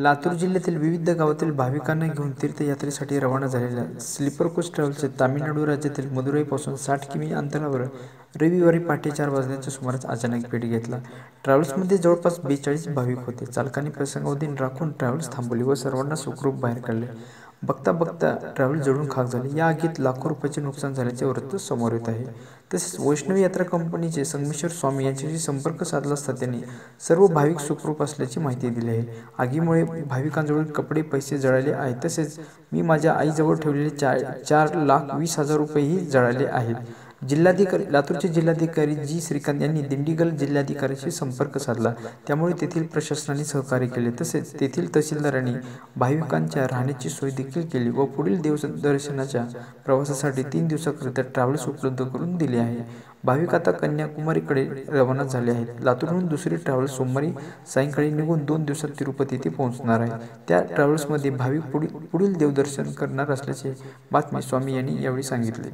लातूर जिल्ह्यातील विविध गावातील भाविकांना घेऊन तीर्थयात्रेसाठी रवाना झालेल्या स्लीपर कोच ट्रॅव्हल्सचे तामिळनाडू राज्यातील मदुराईपासून 60 किमी अंतरावर रविवारी पहाटे 4 वाजण्याच्या सुमारास अचानक पेट घेतला। ट्रॅव्हल्समध्ये जवळपास 42 भाविक होते। चालकाने प्रसंगावधीन राखून ट्रॅव्हल्स थांबवली व सर्वांना सुखरूप बाहेर काढले। बघता बघता ट्रॅव्हल्स जळून खाक झाले। या आगीत लाखो रुपयाचे नुकसान झाल्याचे वृत्त समोर येत आहे। तसेच वैष्णवी यात्रा कंपनीचे संगमेश्वर स्वामी यांच्याशी संपर्क साधला असता त्यांनी सर्व भाविक सुखरूप असल्याची माहिती दिली आहे। आगीमुळे भाविकांजवळ कपडे, पैसे जळाले आहेत। तसेच मी माझ्या आईजवळ ठेवलेले 4,20,000 रुपयेही जळाले आहेत। लातूरचे जिल्हाधिकारी जी श्रीकांत यांनी दिंडीगल जिल्हाधिकाऱ्यांशी संपर्क साधला, त्यामुळे तेथील प्रशासनाने सहकार्य केले। तसेच तेथील तहसीलदारांनी भाविकांच्या राहण्याची सोय देखील केली व पुढील देवदर्शनाच्या प्रवासासाठी 3 दिवसाकरिता ट्रॅव्हल्स उपलब्ध करून दिले आहे। भाविक आता कन्याकुमारीकडे रवाना झाले आहेत। लातूरहून दुसरी ट्रॅव्हल्स सोमवारी सायंकाळी निघून 2 दिवसात तिरुपती येथे पोहोचणार आहे। त्या ट्रॅव्हल्समध्ये भाविक पुढील देवदर्शन करणार असल्याचे बातमी स्वामी यांनी यावेळी सांगितले।